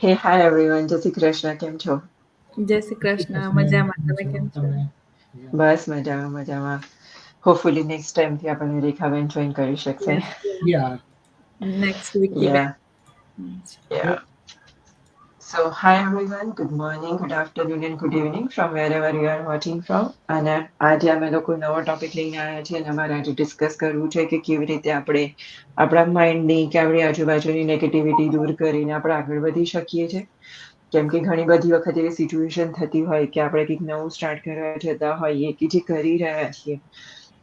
Hey, hi everyone. જય શ્રી કૃષ્ણ. કેમ છો? જય શ્રી કૃષ્ણ. મજામાં. તમે કેમ છો? બસ મજામાં મજામાં. હોપફુલી નેક્સ્ટ ટાઈમ થી આપણે રેખાબેન જોઈન કરી શકશે. Yes. Next week be back. Yeah. So, hi everyone. Good morning, good afternoon, and good evening from wherever you are watching from. અને આજે અમે લોકો નવો ટોપિક લઈને આવ્યા છીએ અને અમારે આજે ડિસ્કસ કરવું છે કે કેવી રીતે આપણે આપણા માઇન્ડની કે આપણી આજુબાજુની નેગેટિવિટી દૂર કરીને આપણે આગળ વધી શકીએ છીએ. કેમ કે ઘણી બધી વખત એવી સિચ્યુએશન થતી હોય કે આપણે કંઈક નવું સ્ટાર્ટ કરવા જતા હોઈએ કે જે કરી રહ્યા છીએ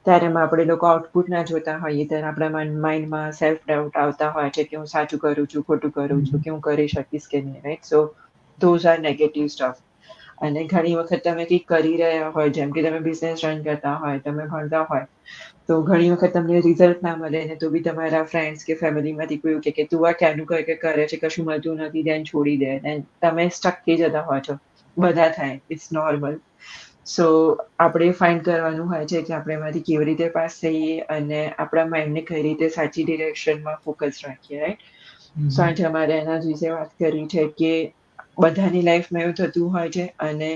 ત્યારે આપણે લોકો આઉટપુટ ના જોતા હોઈએ ત્યારે આપણા માઇન્ડમાં સેલ્ફ ડાઉટ આવતા હોય છે કે હું સાચું કરું છું, ખોટું કરું છું, કે હું કરી શકીશ કે નહીં, right? So those are negative stuff. અને ઘણી વખત તમે કંઈક કરી રહ્યા હોય, જેમ કે તમે બિઝનેસ રન કરતા હોય, તમે ભણતા હોય, તો ઘણી વખત તમને રિઝલ્ટ ના મળે ને તો બી તમારા ફ્રેન્ડ્સ કે ફેમિલીમાંથી કોઈ કે તું આ ક્યાંનું કરે છે, કશું મળતું નથી, દેન છોડી દે, દેન તમે સ્ટક થઈ જતા હો છો. બધા થાય, ઇટ્સ નોર્મલ. સો આપણે ફાઇન્ડ કરવાનું હોય છે કે આપણે એમાંથી કેવી રીતે પાસ થઈએ અને આપણા માઇન્ડને કઈ રીતે સાચી ડિરેક્શનમાં ફોકસ રાખીએ, રાઈટ? સો આજે અમારે એના જ વિશે વાત કરવી છે કે બધાની લાઈફમાં એવું થતું હોય છે અને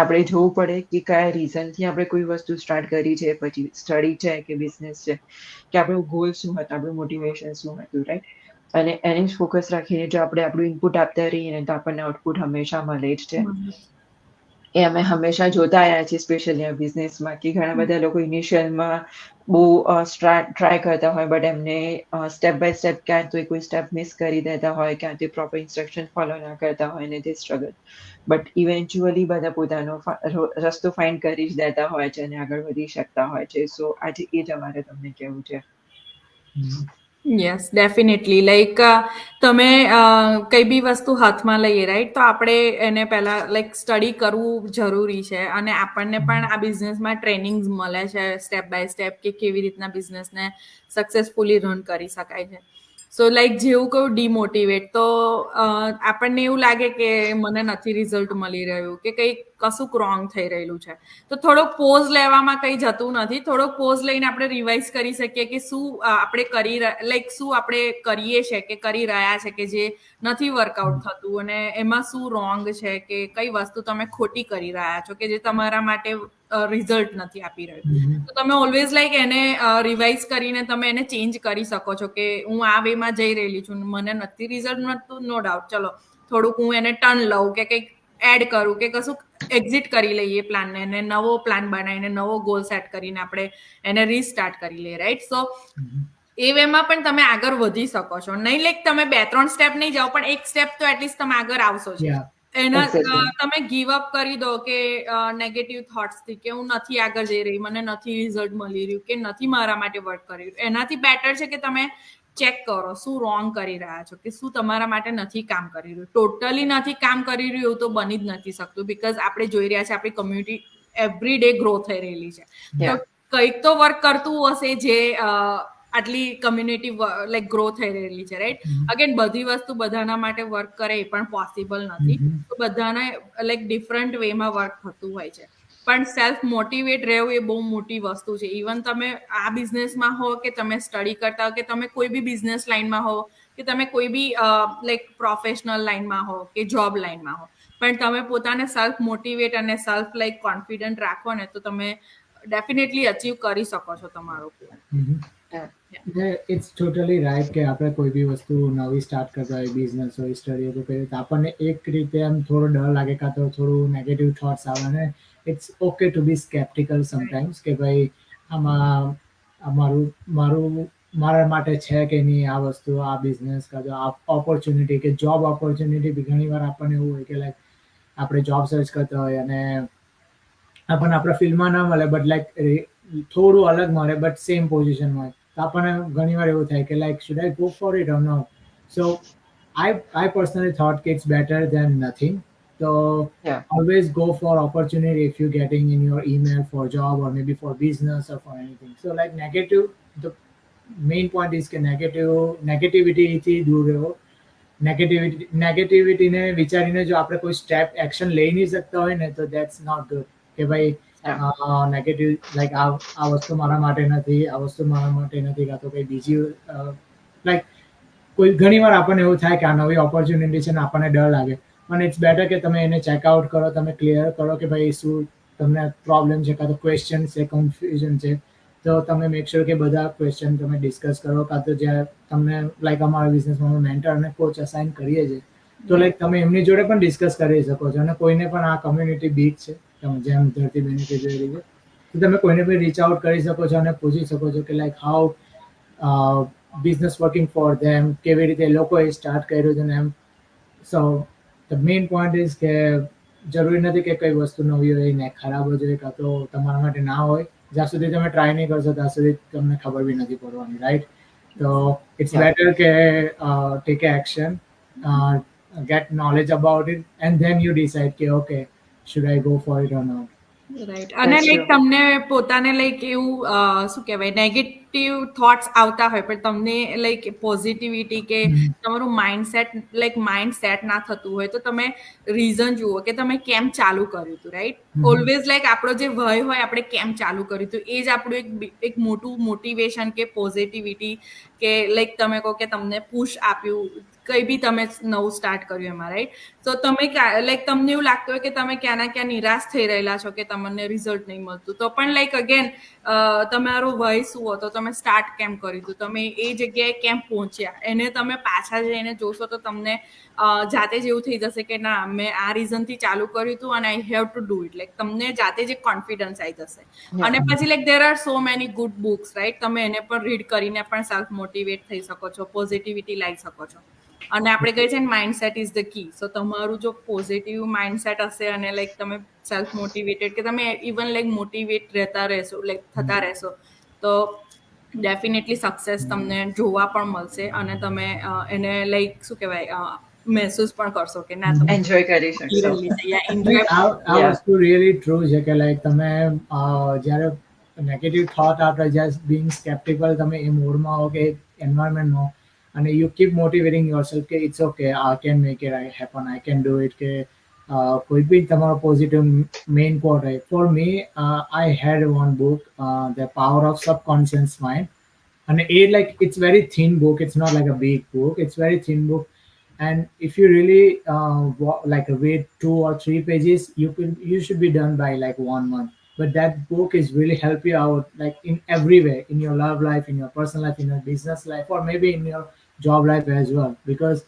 આપણે જોવું પડે કે કયા રીઝનથી આપણે કોઈ વસ્તુ સ્ટાર્ટ કરી છે, પછી સ્ટડી છે કે બિઝનેસ છે, કે આપણું ગોલ શું હતું, આપણું મોટિવેશન શું હતું, રાઈટ? અને એને જ ફોકસ રાખીને જો આપણે આપણું ઇનપુટ આપતા રહીએ ને તો આપણને આઉટપુટ હંમેશા મળે જ છે. એ અમે હંમેશા જોતા આવ્યા છીએ, સ્પેશિયલી આ બિઝનેસમાં, કે ઘણા બધા લોકો ઇનિશિયલમાં બહુ ટ્રાય કરતા હોય બટ એમને સ્ટેપ બાય સ્ટેપ ક્યાં તો કોઈ સ્ટેપ મિસ કરી દેતા હોય, ક્યાં તો પ્રોપર ઇન્સ્ટ્રક્શન ફોલો ના કરતા હોય ને તે સ્ટ્રગલ. બટ ઇવેન્ચ્યુઅલી બધા પોતાનો રસ્તો ફાઇન્ડ કરી જ દેતા હોય છે અને આગળ વધી શકતા હોય છે. સો આજે એ જ અમારે તમને કહેવું છે. Yes, definitely. લાઈક તમે કઈ બી વસ્તુ હાથમાં લઈએ, રાઈટ? તો આપણે એને પહેલા સ્ટડી કરવું જરૂરી છે અને આપણને પણ આ બિઝનેસમાં ટ્રેનિંગ્સ મળે છે સ્ટેપ બાય સ્ટેપ કે કેવી રીતના બિઝનેસને સક્સેસફુલી રન કરી શકાય છે. સો જેવું કહું ડીમોટિવેટ, તો આપણને એવું લાગે કે મને નથી રિઝલ્ટ મળી રહ્યું કે કશુંક રોંગ થઈ રહેલું છે. તો થોડોક પોઝ લેવામાં કંઈ જતું નથી. થોડોક પોઝ લઈને આપણે રિવાઇઝ કરી શકીએ કે શું આપણે શું આપણે કરીએ છે કે કરી રહ્યા છે કે જે નથી વર્કઆઉટ થતું અને એમાં શું રોંગ છે કે કઈ વસ્તુ તમે ખોટી કરી રહ્યા છો કે જે તમારા માટે રિઝલ્ટ નથી આપી રહ્યું. તો તમે ઓલવેઝ એને રિવાઇઝ કરીને તમે એને ચેન્જ કરી શકો છો કે હું આ વેમાં જઈ રહેલી છું, મને નથી રિઝલ્ટ મળતું, નો ડાઉટ, ચલો થોડુંક હું એને ટર્ન લઉં કે કંઈક એડ કરું કે કશું એક્ઝિટ કરી લઈએ પ્લાનને અને નવો પ્લાન બનાવીને નવો ગોલ સેટ કરીને આપણે એને રીસ્ટાર્ટ કરી લઈએ, રાઈટ? સો એ વેમાં પણ તમે આગળ વધી શકો છો. નહીં તમે 2-3 સ્ટેપ નહીં જાઓ પણ એક સ્ટેપ તો એટલીસ્ટ તમે આગળ આવશો જ. એના તમે ગીવ અપ કરી દો કે નેગેટિવ થોટ્સથી કે હું નથી આગળ જઈ રહી, મને નથી રિઝલ્ટ મળી રહ્યું કે નથી મારા માટે વર્ક કરી રહ્યું. એનાથી બેટર છે કે તમે ચેક કરો શું રોંગ કરી રહ્યા છો, કે શું તમારા માટે નથી કામ કરી રહ્યું. ટોટલી નથી કામ કરી રહ્યું એવું તો બની જ નથી શકતું, બીકોઝ આપણે જોઈ રહ્યા છીએ આપણી કમ્યુનિટી એવરી ડે ગ્રો થઈ રહેલી છે. તો કંઈક તો વર્ક કરતું હશે જે આટલી કમ્યુનિટી ગ્રો થઈ રહેલી છે, રાઈટ? અગેન બધી વસ્તુ બધાના માટે વર્ક કરે એ પણ પોસિબલ નથી. તો બધાને ડિફરન્ટ વેમાં વર્ક થતું હોય છે. પણ સેલ્ફ મોટિવેટ રહેવું એ બહુ મોટી વસ્તુ છે. ઇવન તમે આ બિઝનેસમાં હો કે તમે સ્ટડી કરતા હો કે તમે કોઈ બી બિઝનેસ લાઈનમાં હો કે તમે કોઈ બી પ્રોફેશનલ લાઈનમાં હો કે જોબ લાઈનમાં હો, પણ તમે પોતાને સેલ્ફ મોટિવેટ અને સેલ્ફ કોન્ફિડન્ટ રાખો ને તો તમે ડેફિનેટલી અચીવ કરી શકો છો તમારો ગોલ. ઇટ્સ ટોટલી રાઈટ કે આપણે કોઈ બી વસ્તુ નવી સ્ટાર્ટ કરતા હોય, બિઝનેસ હોય, સ્ટડી હોય, તો આપણને એક રીતે એમ થોડો ડર લાગે કાં તો થોડું નેગેટિવ થોટ્સ આવે ને it's okay to be sceptical sometimes કે ભાઈ આમાં મારા માટે છે કે નહીં આ વસ્તુ, આ બિઝનેસ કાં તો આ ઓપોર્ચ્યુનિટી કે જોબ ઓપોર્ચ્યુનિટી બી ઘણી વાર આપણને એવું હોય કે આપણે જોબ સર્ચ કરતા હોય અને આપણને આપણા ફિલ્ડમાં ના મળે બટ થોડું અલગ મળે બટ સેમ પોઝિશન હોય તો આપણને ઘણી વાર એવું થાય કે should I go for it or not? So I personally thought that it's better than nothing. So always go for opportunity if you're getting in your email for job or maybe for business or for anything. So negative, the main point is કે નેગેટિવિટીથી દૂર રહો. નેગેટિવિટીને વિચારીને જો આપણે કોઈ step action લઈ નહીં શકતા હોય ને તો દેટ્સ નોટ ગુડ કે ભાઈ નેગેટિવ આ વસ્તુ મારા માટે નથી, આ વસ્તુ મારા માટે નથી, કાં તો કંઈ બીજી કોઈ ઘણીવાર આપણને એવું થાય કે આ નવી ઓપોર્ચ્યુનિટી છે ને આપણને ડર લાગે, પણ ઇટ્સ બેટર કે તમે એને ચેકઆઉટ કરો, તમે ક્લિયર કરો કે ભાઈ શું તમને પ્રોબ્લેમ છે, કાં તો ક્વેશ્ચન છે, કન્ફ્યુઝન છે, તો તમે મેક શ્યોર કે બધા ક્વેશ્ચન તમે ડિસ્કસ કરો, કાં તો જ્યારે તમને લાઈક અમારા બિઝનેસમાં મેન્ટર અને કોચ અસાઇન કરીએ છીએ, તો લાઈક તમે એમની જોડે પણ ડિસ્કસ કરી શકો છો. અને કોઈને પણ આ કમ્યુનિટી બીક છે, જેમ ધરતી બેને કીધું એ રીતે, તો તમે કોઈને પણ રીચ આઉટ કરી શકો છો અને પૂછી શકો છો કે like how business working for them, કેવી રીતે એ લોકોએ સ્ટાર્ટ કર્યું છે ને એમ. સો ધ મેઇન પોઈન્ટ ઇઝ કે જરૂરી નથી કે કઈ વસ્તુ નવી હોય ને ખરાબ જ હોય, કાં તો તમારા માટે ના હોય. જ્યાં સુધી તમે ટ્રાય નહીં કરશો ત્યાં સુધી તમને ખબર બી નથી પડવાની, રાઈટ? તો ઇટ્સ Yeah. બેટર કે tech action, get knowledge about it, and then you decide કે okay, should I go for it or not. Right. અને That's લાઈક true. તમને પોતાને લાઈક એવું શું કહેવાય નેગેટિવ થોટ્સ આવતા હોય પણ તમને લાઈક પોઝિટિવિટી કે તમારું માઇન્ડસેટ ના થતું હોય તો તમે રીઝન જુઓ કે તમે કેમ ચાલુ કર્યું હતું, રાઈટ? ઓલવેઝ લાઈક આપણો જે ભય હોય આપણે કેમ ચાલુ કર્યું હતું એ જ આપણું એક મોટું મોટિવેશન કે પોઝિટિવિટી કે લાઈક તમે કહો કે તમને પુશ આપ્યું કઈ બી તમે નવું સ્ટાર્ટ કર્યું એમાં, રાઈટ? તો તમે લાઈક તમને એવું લાગતું હોય કે તમે ક્યાં ના ક્યાં નિરાશ થઈ રહેલા છો કે તમને રિઝલ્ટ નહીં મળતું, તો પણ લાઈક અગેન તમારો વય શું હતો, તમે સ્ટાર્ટ કેમ કર્યું હતું, તમે એ જગ્યાએ કેમ પહોંચ્યા, એને તમે પાછા જઈને જોશો તો તમને જાતે જ એવું થઈ જશે કે ના મેં આ રીઝનથી ચાલુ કર્યું હતું અને I have to do it. Like તમને જાતે જ કોન્ફિડન્સ આવી જશે. Yeah. અને પછી like there are so many good books, right? તમે એને પણ રીડ કરીને પણ સેલ્ફ મોટિવેટ થઈ શકો છો, પોઝિટિવિટી લાવી શકો છો. અને આપણે કહીએ છીએ ને માઇન્ડસેટ ઇઝ ધ કી. સો તમારું જો પોઝિટિવ માઇન્ડસેટ હશે અને લાઈક તમે સેલ્ફ મોટિવેટેડ કે તમે ઇવન લાઈક મોટિવેટ રહેતા રહેશો, લાઈક થતા રહેશો, તો ડેફિનેટલી સક્સેસ તમને જોવા પણ મળશે અને તમે એને લાઈક શું કહેવાય મહેસૂસ પણ કરશો કે ના તમે Enjoy કરી શકશો. એન્જોય. આ Yeah. વસ્તુ રિયલી ટ્રુ છે કે લાઈક તમે જ્યારે નેગેટિવ થોટ આપણે જ્યારે બિંગ સ્કેપ્ટિકલ તમે એ મોડમાં હો કે એન્વાયરમેન્ટમાં, અને યુ કીપ મોટિવેટિંગ યોરસેલ્ફ કે it's okay, I can make it happen, I can do it, કે કોઈ બી તમારો પોઝિટિવ મેઇન કોટ હોય. For me I had one book, the power of subconscious mind, and it like it's very thin book, it's not like a big book, it's very thin book, and if you really like read 2 or 3 pages, you should be done by like 1 month. But that book is really help you out like in every way, in your love life, in your personal life, in your business life, or maybe in your job life as well, because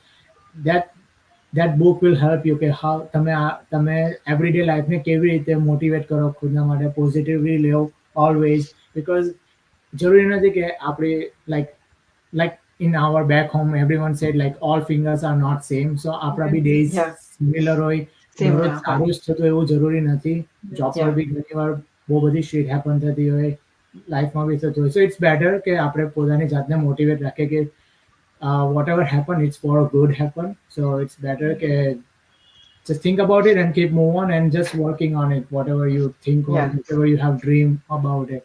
that book will help you કે how તમે everyday life ને કેવી રીતે motivate કરો ખુદના માટે, positively લેવો always, because જરૂરી નથી કે આપણે like in our back home everyone said like all fingers are not same, so આપણા બી days Yeah. similar હોય, Same દરરોજ ના સારું જ થતું એવું જરૂરી નથી. જોબ પર Yeah. બી ઘણીવાર બહુ બધી શીટ હેપન થતી હોય, લાઈફમાં બી થતું હોય. સો ઇટ્સ બેટર કે આપણે પોતાની જાતને મોટિવેટ રાખીએ કે whatever happen it's for a good happen, so it's better કે just think about it and keep move on and just working on it, whatever you think or Yeah. whatever you have dream about it.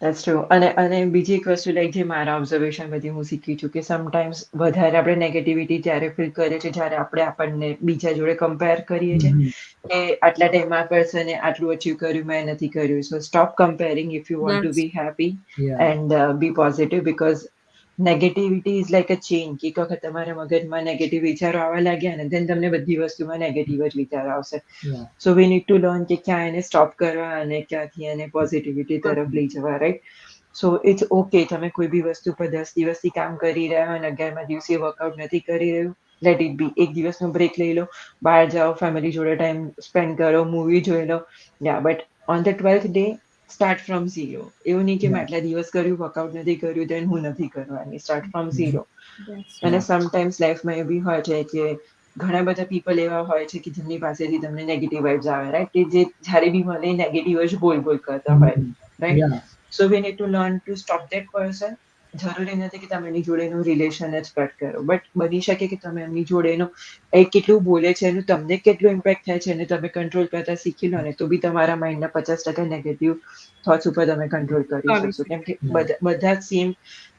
That's true. અને બીજી એક વસ્તુ like જે મારા observation બધી હું શીખી છું કે સમટાઈમ્સ વધારે આપણે નેગેટિવિટી ત્યારે ફીલ કરીએ છીએ જ્યારે આપણે આપણને બીજા જોડે કમ્પેર કરીએ છીએ કે આટલા ટાઈમ આ પર્સને આટલું અચીવ કર્યું, મેં નથી કર્યું. So stop comparing if you want to be happy Yeah. And be positive, because negativity is like a chain. કે એક વખત તમારા મગજમાં નેગેટિવ વિચારો આવવા લાગ્યા ને then તમને બધી વસ્તુમાં નેગેટિવ જ વિચાર આવશે. Yeah. So we need to learn કે ક્યાં એને સ્ટોપ કરવા અને ક્યાંથી એને પોઝિટિવિટી તરફ લઈ જવા, રાઈટ? સો ઇટ્સ ઓકે, તમે કોઈ બી વસ્તુ પર 10 દિવસથી કામ કરી રહ્યા હોય અને 11મા દિવસે વર્કઆઉટ નથી કરી રહ્યું, લેટ ઇટ બી. એક દિવસનો બ્રેક લઈ લો, બહાર જાઓ, ફેમિલી જોડે ટાઈમ સ્પેન્ડ કરો, મૂવી જોઈ લો, yeah but on the 12th day start from zero. એવું નહીં કે મેં આટલા દિવસ કર્યું, વર્કઆઉટ નથી કર્યું, then હું નથી કરવાની. Start from zero. અને સમટાઈમ્સ લાઈફમાં એ બી હોય છે કે ઘણા બધા પીપલ એવા હોય છે કે જેમની પાસેથી તમને નેગેટિવ વાઇબ્સ આવે, રાઈટ? કે જે જ્યારે બી મળે નેગેટિવ જ બોલ કરતા હોય, right? Yeah. So we need to learn to stop that person. જરૂરી નથી કે તમે એમની જોડેનું રિલેશન જ કટ કરો, બટ બની શકે કે તમે એમની જોડેનું એ કેટલું બોલે છે એનું તમને કેટલું ઇમ્પેક્ટ થાય છે અને તમે કંટ્રોલ કરતા શીખી લો ને તો બી તમારા માઇન્ડના 50% નેગેટિવ થોટ્સ ઉપર તમે કંટ્રોલ કરી શકશો. કેમ કે બધા જ સેમ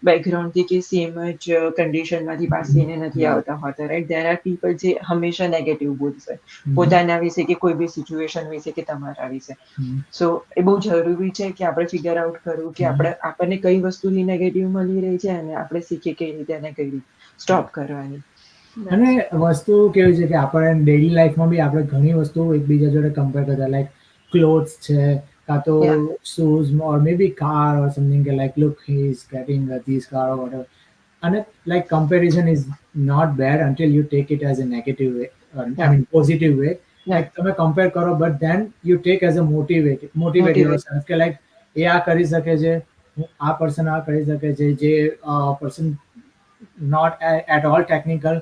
બેકગ્રાઉન્ડથી કે સેમ જ કન્ડિશનમાંથી પાસીને નથી આવતા હોતા, રાઈટ? દેર આર પીપલ જે હંમેશા નેગેટિવ બોલશે પોતાના વિશે કે કોઈ બી સિચ્યુએશન વિશે કે તમારા વિશે. સો એ બહુ જરૂરી છે કે આપણે ફિગર આઉટ કરવું કે આપણને કઈ વસ્તુની નેગેટિવ મળી રહી છે અને આપણે શીખીએ કઈ રીતે એને કઈ રીતે સ્ટોપ કરવાની. અને વસ્તુ કેવી છે કે આપણે ડેઇલી લાઈફમાં બી આપણે ઘણી વસ્તુ એકબીજા જોડે કમ્પેર કરતા લાઈક ક્લોથ્સ છે કાં તો Yeah. Shoes or may be car or something કે like look he is getting this car or whatever અને like comparison is not bad until you take it as a negative way I mean positive way like તમે compare કરો but then you take as a motivate yourself કે like એ આ કરી શકે છે આ પર્સન આ કરી શકે છે જે person not at all technical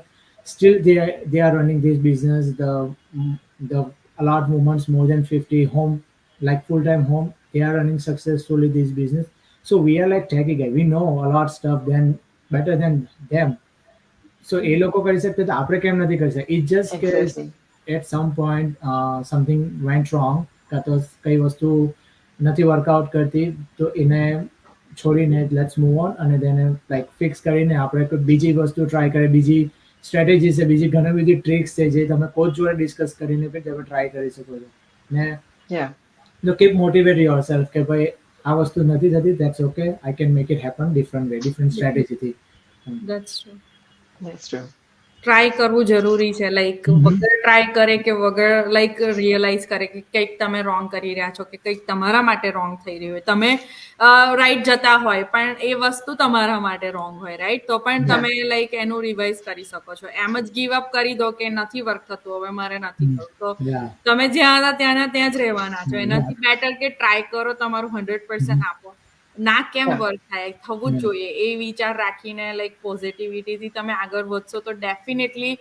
still they are running this business the a lot movements more than 50 home like full-time home they are running successfully this business so we are like techie guy we know a lot stuff then better than them so એ લોકો કરી શકते તો આપણે કેમ નથી કરી શકતા it just Exactly. at some point something went wrong કાં તો કઈ વસ્તુ નથી વર્કઆઉટ કરતી તો એને છોડીને લેટ્સ મૂવ ઓન અને તેને લાઈક ફિક્સ કરીને આપણે કોઈ બીજી વસ્તુ ટ્રાય કરીએ બીજી સ્ટ્રેટેજી છે બીજી ઘણી બધી ટ્રિક્સ છે જે તમે કોચ જોડે ડિસ્કસ કરીને પણ તમે ટ્રાય કરી શકો છો ને Yeah. તો કીપ મોટિવેટ યોર સેલ્ફ કે ભાઈ આ વસ્તુ નથી થતી that's okay I can make it happen different way different સ્ટ્રેટેજીથી That's true. That's true. Try કરવું જરૂરી છે લાઈક વગર ટ્રાય કરે કે વગર લાઈક રિયલાઇઝ કરે કે કંઈક તમે રોંગ કરી રહ્યા છો કે કંઈક તમારા માટે રોંગ થઈ રહ્યું હોય તમે રાઈટ જતા હોય પણ એ વસ્તુ તમારા માટે રોંગ હોય રાઈટ તો પણ તમે લાઈક એનું રિવાઇઝ કરી શકો છો એમ જ ગીવ અપ કરી દો કે નથી વર્ક થતું હવે મારે નથી કરવું તો તમે જ્યાં હતા ત્યાં જ રહેવાના છો એનાથી બેટર કે ટ્રાય કરો તમારું 100% આપો ના કેમ વર્ક થાય થવું જ જોઈએ એ વિચાર રાખીને લાઈક પોઝિટિવિટીથી તમે આગળ વધશો તો ડેફિનેટલી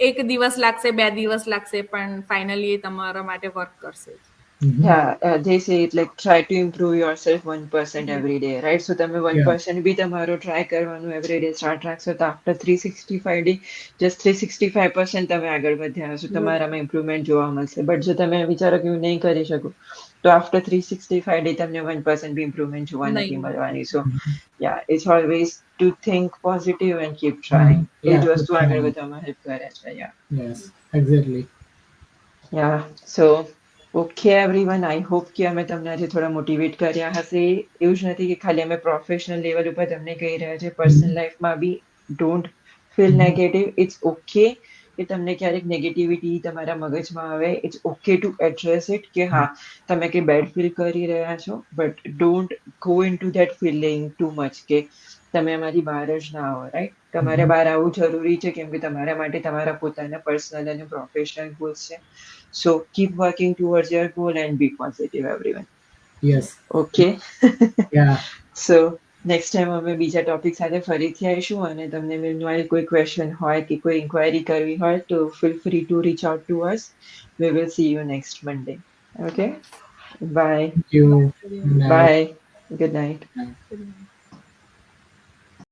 એક દિવસ લાગશે 2 દિવસ લાગશે પણ ફાઇનલી એ તમારા માટે વર્ક કરશે Yeah, they say it like try to improve yourself 1% every day, right? So તમે 1% બી તમારો ટ્રાય કરવાનું every day start રાખશો તો after 365 day just 365% તમે આગળ વધ્યા હશો તમારામાં ઇમ્પ્રુવમેન્ટ જોવા મળશે બટ જો તમે વિચારો કે હું નહીં કરી શકું તો after 365 day તમને 1% બી ઇમ્પ્રુવમેન્ટ જોવા નથી મળવાની સો yeah it's always to think positive and keep trying એ જ વસ્તુ આગળ વધવામાં હેલ્પ કરે છે yes exactly yeah so okay everyone I hope કે અમે તમને આજે થોડા મોટિવેટ કર્યા હશે એવું જ નથી કે ખાલી અમે પ્રોફેશનલ લેવલ ઉપર તમને કહી રહ્યા છે પર્સનલ લાઈફમાં બી don't feel negative it's okay કે તમને ક્યારેક નેગેટિવિટી તમારા મગજમાં આવે it's okay to address it કે હા તમે કંઈ બેડ ફીલ કરી રહ્યા છો but don't go into that feeling too much કે તમે એમાંથી બહાર જ ના આવો રાઈટ તમારે બહાર આવવું જરૂરી છે કેમ કે તમારા માટે તમારા પોતાના પર્સનલ અને પ્રોફેશનલ ગોલ્સ છે So keep working towards your goal and be positive, everyone. yes Okay. yeah So next time અમે બીજા ટોપિક સાથે ફરીથી આવીશું અને તમને meanwhile કોઈ ક્વેશ્ચન હોય કે કોઈ ઇન્ક્વાયરી કરવી હોય તો feel free to reach out to us. We will see you next Monday. Okay. Bye. thank you Bye. Good night. Bye.